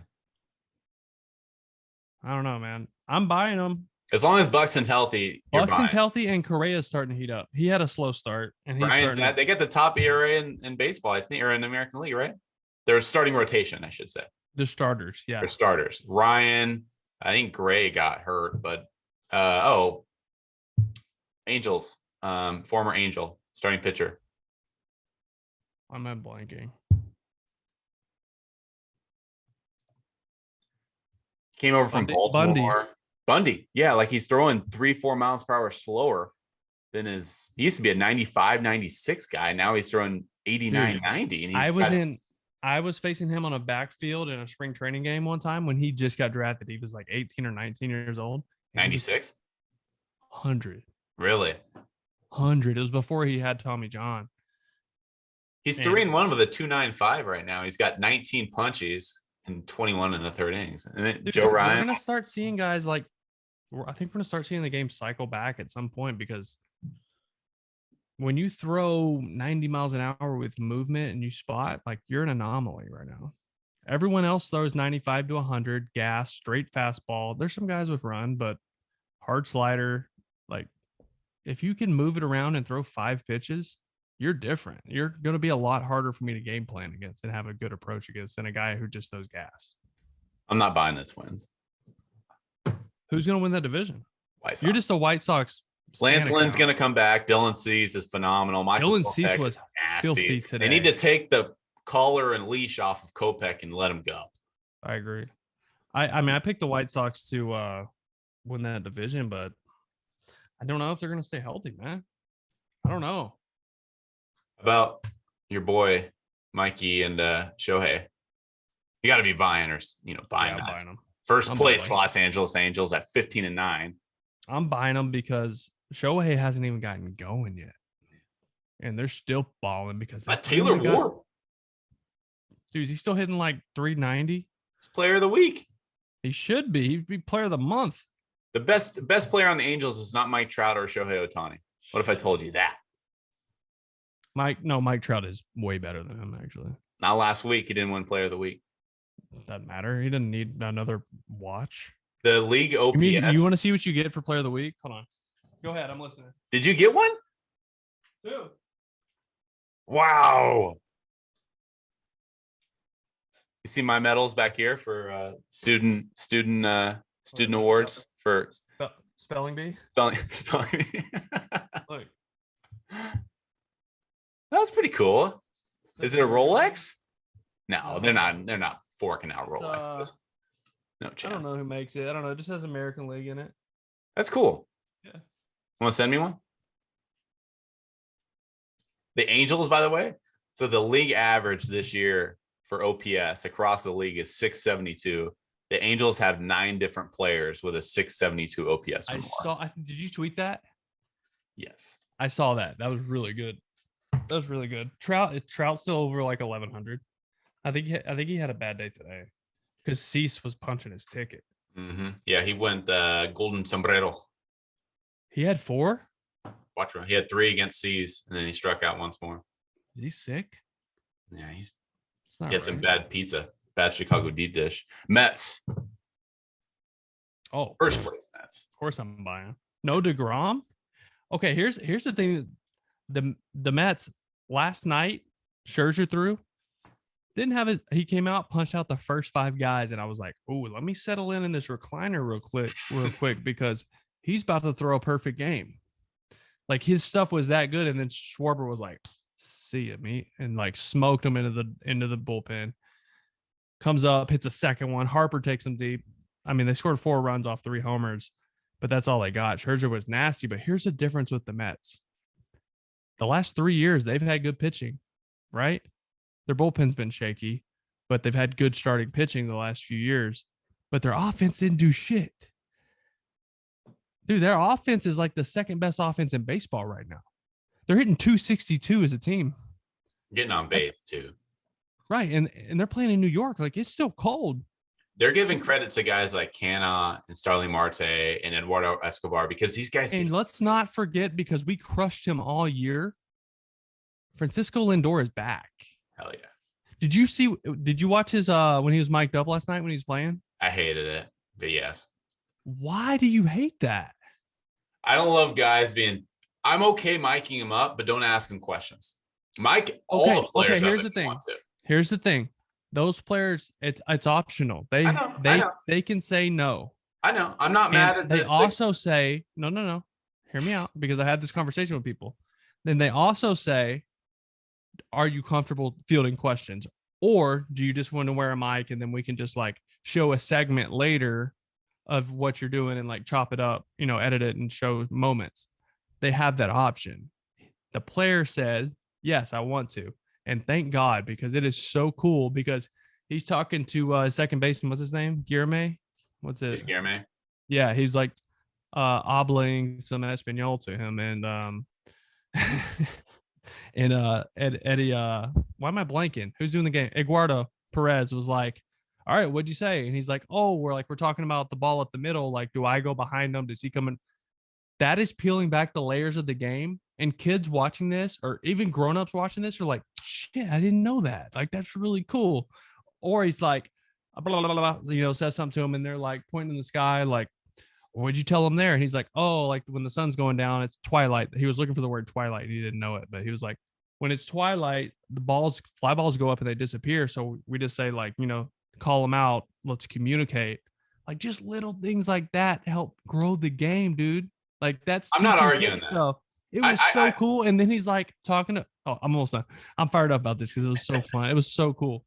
I don't know, man. I'm buying them. As long as Buxton's healthy, Buxton's healthy, and Correa's starting to heat up. He had a slow start, and they get the top ERA in baseball, I think, or in the American League, right? They're starting rotation, I should say. The starters, yeah. They're starters. Ryan, I think Gray got hurt, but Angels, former Angel, starting pitcher. I'm not blanking. Came over from Baltimore. Bundy. Yeah, like he's throwing 3-4 miles per hour slower than he used to be a 95, 96 guy. Now he's throwing 89, 90. And I was facing him on a backfield in a spring training game one time when he just got drafted. He was like 18 or 19 years old. 96? 100. Really? 100. It was before he had Tommy John. He's 3-1 with a 2.95 right now. He's got 19 punches and 21 in the 3rd innings. And Joe Ryan. We're going to start seeing guys like, I think we're going to start seeing the game cycle back at some point, because when you throw 90 miles an hour with movement and you spot, like, you're an anomaly right now. Everyone else throws 95 to 100, gas, straight fastball. There's some guys with run, but hard slider. Like, if you can move it around and throw 5 pitches, you're different. You're going to be a lot harder for me to game plan against and have a good approach against than a guy who just throws gas. I'm not buying the Twins. Who's going to win that division? White Sox. You're just a White Sox Lance Lynn's Stanek going to come back. Dylan Cease is phenomenal. Michael Dylan Cease Kopech was is nasty. filthy They need today. to take the collar and leash off of Kopech and let him go. I agree. I mean, I picked the White Sox to win that division, but I don't know if they're going to stay healthy, man. I don't know. About your boy Mikey and Shohei, you got to be buying or buying that. Buying them. First I'm place, buying. Los Angeles Angels at 15-9. I'm buying them because Shohei hasn't even gotten going yet, and they're still balling because Taylor Ward, dude, is he still hitting like 390? He's player of the week. He should be. He'd be player of the month. The best player on the Angels is not Mike Trout or Shohei Ohtani. What if I told you that? Mike Trout is way better than him, actually. Not last week. He didn't win player of the week. Doesn't matter. He didn't need another watch. The league OPS. You want to see what you get for player of the week? Hold on. Go ahead. I'm listening. Did you get one? 2. Wow. You see my medals back here for student awards for Spelling bee. spelling. Look. That's pretty cool. Is it a Rolex? No, they're not forking out Rolexes. No chance. I don't know who makes it. I don't know. It just has American League in it. That's cool. Yeah. Want to send me one? The Angels, by the way. So the league average this year for OPS across the league is 672. The Angels have 9 different players with a 672 OPS. Or more. Did you tweet that? Yes. I saw that. That was really good. That was really good. Trout's still over like 1100. I think he had a bad day today because Cease was punching his ticket. Mm-hmm. Yeah, he went golden sombrero. He had 4. Watch him. He had 3 against Cease, and then he struck out once more. Is he sick? Yeah, he It's had some bad pizza, bad Chicago deep dish. Mets. Oh, First place Mets. of course I'm buying. No DeGrom. Okay, here's the thing. The Mets last night, Scherzer threw. Didn't have it. He came out, punched out the first 5 guys, and I was like, "Oh, let me settle in this recliner real quick, because he's about to throw a perfect game." Like his stuff was that good, and then Schwarber was like, "See ya, me," and like smoked him into the bullpen. Comes up, hits a second one. Harper takes him deep. I mean, they scored 4 runs off 3 homers, but that's all they got. Scherzer was nasty, but here's the difference with the Mets. The last 3 years, they've had good pitching, right? Their bullpen's been shaky, but they've had good starting pitching the last few years, but their offense didn't do shit. Dude, their offense is like the second best offense in baseball right now. They're hitting 262 as a team. Getting on base, too. Right, and they're playing in New York. Like, it's still cold. They're giving credit to guys like Canna and Starling Marte and Eduardo Escobar because these guys. And let's not forget, because we crushed him all year, Francisco Lindor is back. Hell yeah. Did you watch his when he was mic'd up last night when he was playing? I hated it, but yes. Why do you hate that? I don't love guys being. I'm okay miking him up, but don't ask him questions. Mike, all the players. Okay, here's the thing. Here's the thing. Those players, it's optional. They can say no. I know. I'm not mad at. They also say no. Hear me out, because I had this conversation with people. Then they also say, are you comfortable fielding questions, or do you just want to wear a mic and then we can just like show a segment later of what you're doing and like chop it up, edit it and show moments. They have that option. The player said, yes, I want to. And thank God, because it is so cool, because he's talking to second baseman. What's his name? Guillerme? What's it? Guillerme. Yeah. He's like obling some Espanol to him. And Eddie, why am I blanking? Who's doing the game? Eduardo Perez was like, all right, what'd you say? And he's like, oh, we're talking about the ball up the middle. Like, do I go behind him? Does he come in? That is peeling back the layers of the game. And kids watching this, or even grown-ups watching this, are like, shit, I didn't know that. Like, that's really cool. Or he's like, blah, blah, blah, blah, says something to him, and they're like pointing in the sky, like, what'd you tell him there? And he's like, oh, like when the sun's going down, it's twilight. He was looking for the word twilight. And he didn't know it, but he was like, when it's twilight, the fly balls go up and they disappear. So we just say, like, call them out. Let's communicate. Like, just little things like that help grow the game, dude. Like that's I'm not teaching arguing kids that. stuff. It I, was I, so I cool. And then he's like talking to, oh, I'm almost done. I'm fired up about this because it was so fun. It was so cool.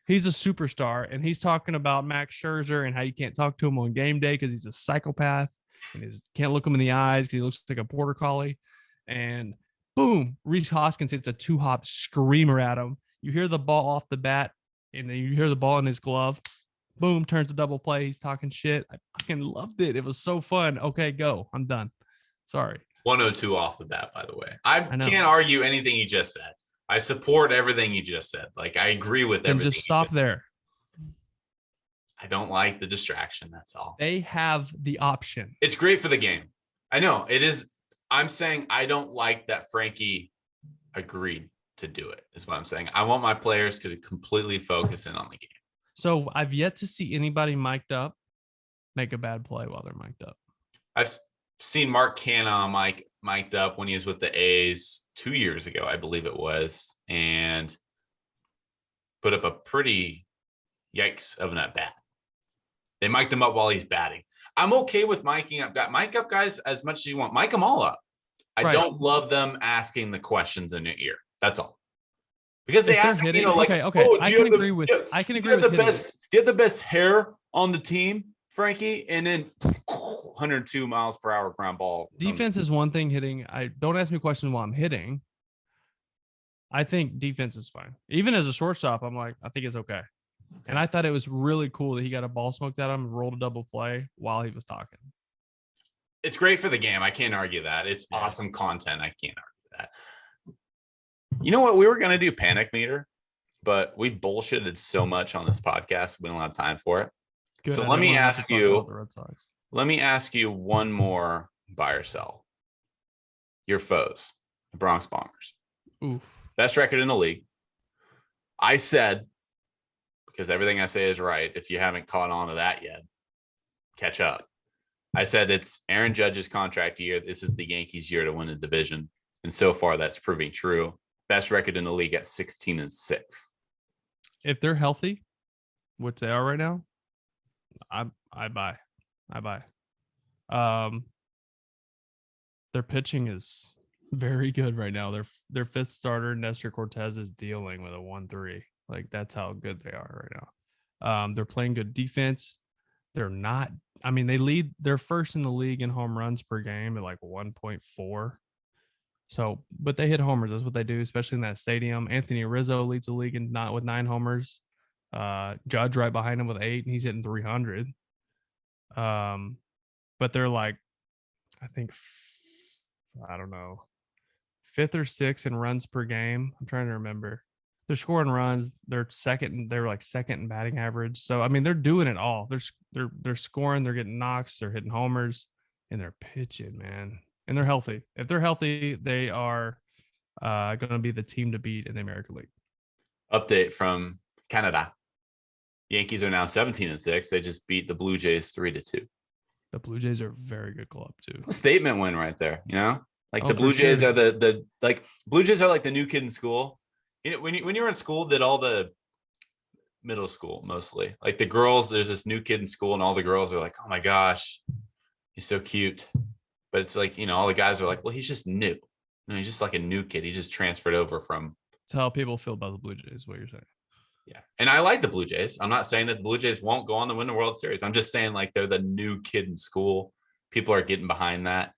He's a superstar and he's talking about Max Scherzer and how you can't talk to him on game day because he's a psychopath and he can't look him in the eyes because he looks like a border collie. And boom, Reese Hoskins hits a 2-hop screamer at him. You hear the ball off the bat and then you hear the ball in his glove. Boom, turns to double play. He's talking shit. I fucking loved it. It was so fun. Okay, go. I'm done. Sorry. 102 off the bat, by the way. I know. can't argue anything you just said. I support everything you just said. Like, I agree with Then everything. just stop there. I don't like the distraction. That's all. They have the option. It's great for the game. I know it is. I'm saying I don't like that Frankie agreed to do it, is what I'm saying. I want my players to completely focus in on the game. So I've yet to see anybody mic'd up make a bad play while they're mic'd up. I've seen Mark Cannon mic'd up when he was with the A's 2 years ago, I believe it was, and put up a pretty yikes of an at bat. They mic'd him up while he's batting. I'm okay with mic up guys as much as you want. Mic them all up. I don't love them asking the questions in your ear. That's all. Because they ask, hitting, you know, like, okay. oh, I can agree with do you have the best hair on the team, Frankie? And then 102 miles per hour ground ball. Defense is one thing hitting. I don't ask me questions while I'm hitting. I think defense is fine. Even as a shortstop, I'm like, I think it's okay. And I thought it was really cool that he got a ball smoked at him and rolled a double play while he was talking. It's great for the game. I can't argue that. It's awesome content. I can't argue that. You know what? We were going to do panic meter, but we bullshitted so much on this podcast. We don't have time for it. Good. So let me ask you one more buy or sell. Your foes, the Bronx Bombers. Oof. Best record in the league. I said, because everything I say is right, if you haven't caught on to that yet, catch up. I said it's Aaron Judge's contract year. This is the Yankees' year to win the division. And so far, that's proving true. Best record in the league at 16-6. If they're healthy, which they are right now, I buy. Their pitching is very good right now. Their fifth starter, Nestor Cortez, is dealing with a 1-3. Like, that's how good they are right now. They're playing good defense. They're not, I mean, they're first in the league in home runs per game at like 1.4. So, but they hit homers. That's what they do, especially in that stadium. Anthony Rizzo leads the league with 9 homers. Judge right behind him with 8, and he's hitting 300. But they're like, I think, I don't know, 5th or 6th in runs per game. I'm trying to remember. They're scoring runs. They're like second in batting average. So I mean, they're doing it all. They're scoring. They're getting knocks. They're hitting homers, and they're pitching, man. And they're healthy. If they're healthy, they are going to be the team to beat in the American League. Update from Canada. Yankees are now 17-6. They just beat the Blue Jays 3-2. The Blue Jays are a very good club too. It's a statement win right there. You know, like the Blue Jays are the Blue Jays are like the new kid in school. You know, when you were in school, did all the middle school mostly, like the girls, there's this new kid in school and all the girls are like, oh my gosh, he's so cute. But it's like, you know, all the guys are like, well, he's just new. No, he's just like a new kid. He just transferred over from. That's how people feel about the Blue Jays, what you're saying. Yeah. And I like the Blue Jays. I'm not saying that the Blue Jays won't go on to win the World Series. I'm just saying like they're the new kid in school. People are getting behind that.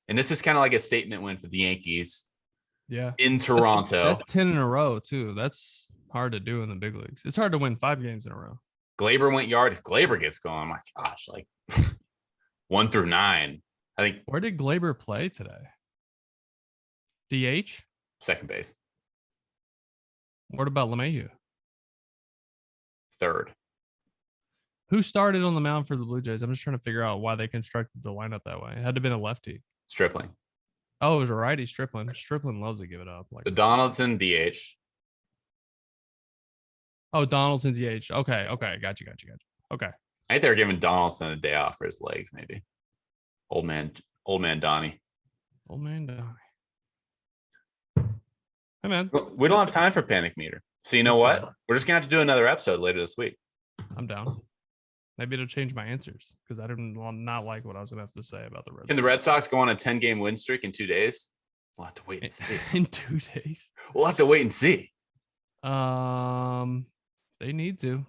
And this is kind of like a statement win for the Yankees. Yeah. In Toronto. That's 10 in a row too. That's hard to do in the big leagues. It's hard to win 5 games in a row. Glaber went yard. If Glaber gets going, my gosh, like 1 through 9. I think. Where did Glaber play today? DH? Second base. What about LeMahieu? Third. Who started on the mound for the Blue Jays? I'm just trying to figure out why they constructed the lineup that way. It had to have been a lefty. Stripling. Oh, it was a righty, Stripling. Stripling loves to give it up. Like the Donaldson DH. Oh, Donaldson DH. Okay. Got you. Okay. I think they were giving Donaldson a day off for his legs, maybe. Old man Donnie. Old man Donnie. Hey, man. We don't have time for panic meter. So you know what? We're just going to have to do another episode later this week. I'm down. Maybe it'll change my answers because I didn't not like what I was gonna have to say about the Red Can the Red Sox go on a 10-game win streak in 2 days? We'll have to wait and see. in 2 days. We'll have to wait and see. They need to.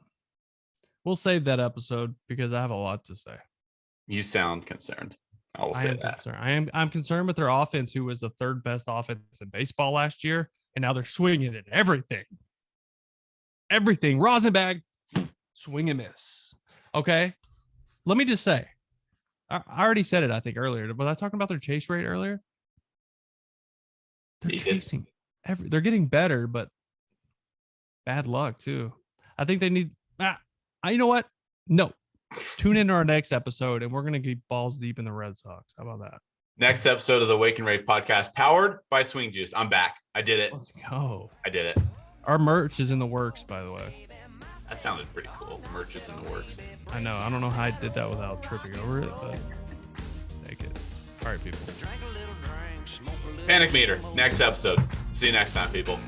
We'll save that episode because I have a lot to say. You sound concerned. I will I say am that. concerned. I'm concerned with their offense, who was the 3rd best offense in baseball last year, and now they're swinging at everything. Everything. Rosenbag, swing and miss. Okay. Let me just say, I already said it, I think, earlier. Was I talking about their chase rate earlier? They're chasing. They're getting better, but bad luck, too. I think they need. You know what? No. Tune into our next episode, and we're going to get balls deep in the Red Sox. How about that? Next episode of the Wake and Rake podcast, powered by Swing Juice. I'm back. I did it. Let's go. I did it. Our merch is in the works, by the way. That sounded pretty cool. Merch is in the works. I know. I don't know how I did that without tripping over it, but take it. All right, people. Panic meter. Next episode. See you next time, people.